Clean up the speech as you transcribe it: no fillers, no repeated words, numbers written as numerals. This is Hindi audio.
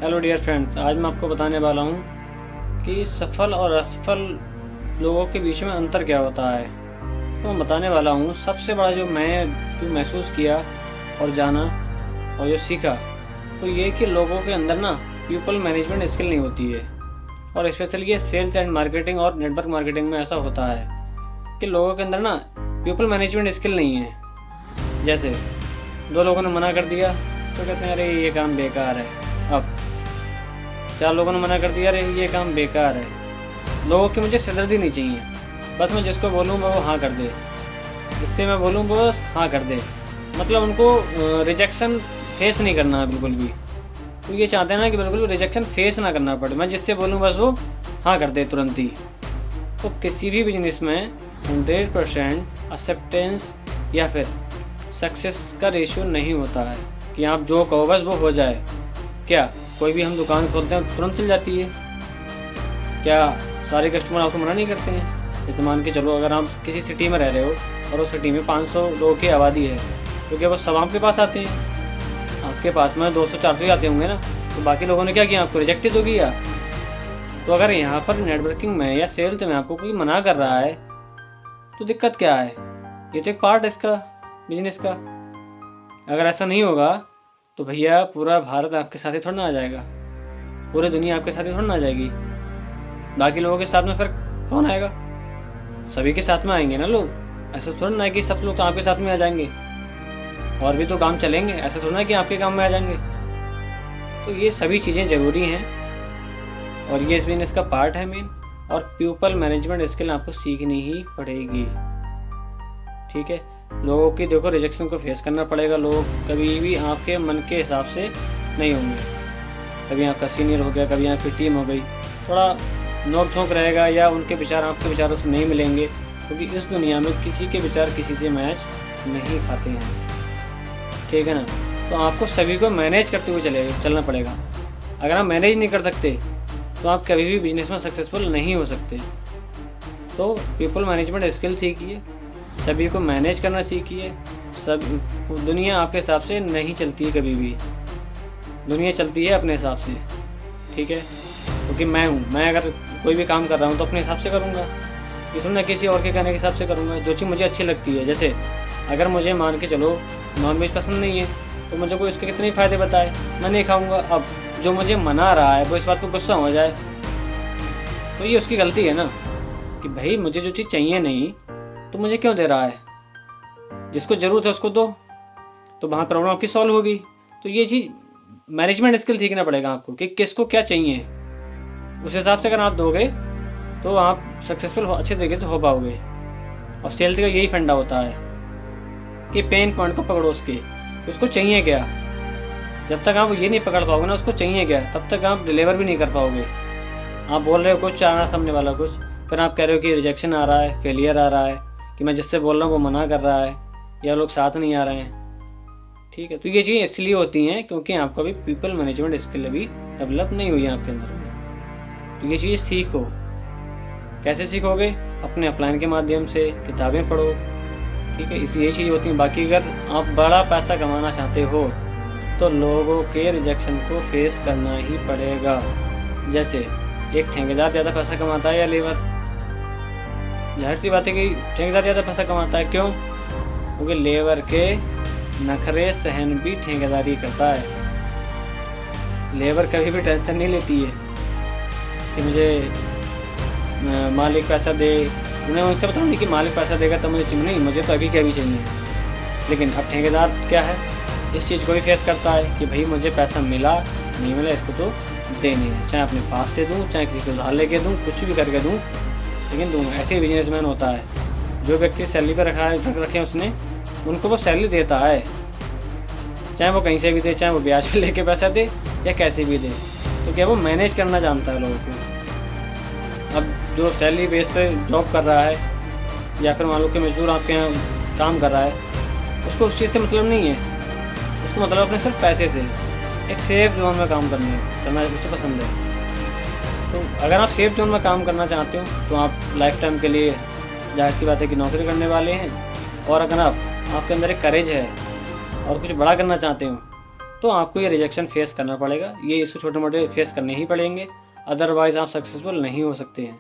हेलो डियर फ्रेंड्स, आज मैं आपको बताने वाला हूँ कि सफल और असफल लोगों के बीच में अंतर क्या होता है। तो मैं बताने वाला हूँ सबसे बड़ा जो महसूस किया और जाना और जो सीखा, तो ये कि लोगों के अंदर ना पीपल मैनेजमेंट स्किल नहीं होती है। और स्पेशली ये सेल्स एंड मार्केटिंग और नेटवर्क मार्केटिंग में ऐसा होता है कि लोगों के अंदर ना पीपल मैनेजमेंट स्किल नहीं है। जैसे दो लोगों ने मना कर दिया तो कहते हैं अरे ये काम बेकार है। अब चार लोगों ने मना कर दिया अरे ये काम बेकार है। लोगों की मुझे सिरदर्दी नहीं चाहिए, बस मैं जिसको बोलूँ वो हाँ कर दे, जिससे मैं बोलूँ वो बस हाँ कर दे। मतलब उनको रिजेक्शन फेस नहीं करना है बिल्कुल भी। तो ये चाहते हैं ना कि बिल्कुल भी रिजेक्शन फेस ना करना पड़े, मैं जिससे बोलूँ बस वो हाँ कर दे तुरंत ही। तो किसी भी बिजनेस में 100% एक्सेप्टेंस या फिर सक्सेस का रेशियो नहीं होता है कि आप जो कहो बस वो हो जाए। क्या कोई भी हम दुकान खोलते हैं तुरंत चल जाती है? क्या सारे कस्टमर आपको मना नहीं करते हैं? जैसे मान के चलो, अगर आप किसी सिटी में रह रहे हो और उस सिटी में 500 लोगों की आबादी है, तो क्या वो सब आपके पास आते हैं? आपके पास में 200-400 ही आते होंगे ना। तो बाकी लोगों ने क्या किया, आपको रिजेक्ट तो किया। तो अगर यहाँ पर नेटवर्किंग में या सेल्स में आपको कोई मना कर रहा है तो दिक्कत क्या है? ये तो एक पार्ट है इसका, बिजनेस का। अगर ऐसा नहीं होगा तो भैया पूरा भारत आपके साथ ही थोड़ा ना आ जाएगा, पूरी दुनिया आपके साथ ही थोड़ा ना आ जाएगी। बाकी लोगों के साथ में फिर कौन आएगा? सभी के साथ में आएंगे ना लोग। ऐसा थोड़ा ना है कि सब लोग तो आपके साथ में आ जाएंगे, और भी तो काम चलेंगे। ऐसा थोड़ा ना कि आपके काम में आ जाएंगे। तो ये सभी चीज़ें ज़रूरी हैं और ये इस बिजनेस का पार्ट है मेन। और पीपल मैनेजमेंट स्किल आपको सीखनी ही पड़ेगी, ठीक है। लोगों की देखो रिजेक्शन को फेस करना पड़ेगा। लोग कभी भी आपके मन के हिसाब से नहीं होंगे। कभी आपका सीनियर हो गया, कभी आपकी टीम हो गई, थोड़ा नोक झोंक रहेगा या उनके विचार आपके विचारों से नहीं मिलेंगे, क्योंकि इस दुनिया में किसी के विचार किसी से मैच नहीं खाते हैं, ठीक है ना। तो आपको सभी को मैनेज करते हुए चलना पड़ेगा। अगर आप मैनेज नहीं कर सकते तो आप कभी भी बिजनेस में सक्सेसफुल नहीं हो सकते। तो पीपल मैनेजमेंट स्किल सीखिए, सभी को मैनेज करना सीखिए। सब दुनिया आपके हिसाब से नहीं चलती है, कभी भी दुनिया चलती है अपने हिसाब से, ठीक है। क्योंकि मैं अगर कोई भी काम कर रहा हूँ तो अपने हिसाब से करूँगा, किसी और के कहने के हिसाब से करूँगा। जो चीज़ मुझे अच्छी लगती है, जैसे अगर मुझे मान के चलो नॉनवेज पसंद नहीं है तो मुझे कोई इसके कितने फ़ायदे बताए, मैं नहीं खाऊँगा। अब जो मुझे मना रहा है वो इस बात पर गुस्सा हो जाए तो ये उसकी गलती है ना, कि भाई मुझे जो चीज़ चाहिए नहीं तो मुझे क्यों दे रहा है? जिसको ज़रूरत है उसको दो, तो वहाँ प्रॉब्लम आपकी सॉल्व होगी। तो ये चीज़ मैनेजमेंट स्किल सीखना पड़ेगा आपको कि किसको क्या चाहिए। उस हिसाब से अगर आप दोगे तो आप सक्सेसफुल अच्छे तरीके से हो पाओगे। और सेल्स का यही फंडा होता है कि पेन पॉइंट को पकड़ो उसको चाहिए क्या। जब तक आप ये नहीं पकड़ पाओगे ना उसको चाहिए क्या, तब तक आप डिलीवर भी नहीं कर पाओगे। आप बोल रहे हो कुछ, चाह रहा सामने वाला कुछ, फिर आप कह रहे हो कि रिजेक्शन आ रहा है, फेलियर आ रहा है, कि मैं जिससे बोल रहा हूँ वो मना कर रहा है या लोग साथ नहीं आ रहे हैं, ठीक है। तो ये चीज़ें इसलिए होती हैं क्योंकि आपका भी पीपल मैनेजमेंट स्किल अभी डेवलप नहीं हुई है आपके अंदर में। तो ये चीज़ सीखो। कैसे सीखोगे? अपने अपलाइन के माध्यम से, किताबें पढ़ो, ठीक है। इसलिए ये चीज़ होती है। बाकी अगर आप बड़ा पैसा कमाना चाहते हो तो लोगों के रिजेक्शन को फेस करना ही पड़ेगा। जैसे एक ठेकेदार ज़्यादा पैसा कमाता है या लेबर? जाहिर सी बात है कि ठेकेदार ज़्यादा पैसा कमाता है। क्यों? क्योंकि लेबर के नखरे सहन भी ठेकेदारी करता है। लेबर कभी भी टेंशन नहीं लेती है कि मुझे मालिक पैसा दे। उन्हें उनसे बताऊँ नहीं कि मालिक पैसा देगा तो मुझे चाहिए, नहीं मुझे तो अभी क्या भी चाहिए। लेकिन अब ठेकेदार क्या है, इस चीज़ को भी फेस करता है कि भाई मुझे पैसा मिला नहीं मिला इसको तो देने हैं, चाहे अपने पास से दूँ, चाहे किसी को उधार लेके दूँ, कुछ भी करके दूँ, लेकिन दूँ। ऐसे ही बिजनेसमैन होता है। जो व्यक्ति सैलरी पर रखे उसने, उनको वो सैलरी देता है, चाहे वो कहीं से भी दे, चाहे वो ब्याज पर लेके पैसा दे या कैसे भी दे। तो क्या वो मैनेज करना जानता है लोगों को। अब जो सैलरी बेस पे जॉब कर रहा है या फिर मान लो कि मजदूर आपके यहाँ काम कर रहा है, उसको उस चीज़ से मतलब नहीं है। उसको मतलब अपने सिर्फ पैसे से, एक सेफ जोन में काम करना उसे पसंद है। तो अगर आप सेफ जोन में काम करना चाहते हो तो आप लाइफ टाइम के लिए जाहिर सी बात है कि नौकरी करने वाले हैं। और अगर आपके अंदर एक करेज है और कुछ बड़ा करना चाहते हो तो आपको ये रिजेक्शन फेस करना पड़ेगा। ये इशू छोटे मोटे फेस करने ही पड़ेंगे, अदरवाइज़ आप सक्सेसफुल नहीं हो सकते हैं।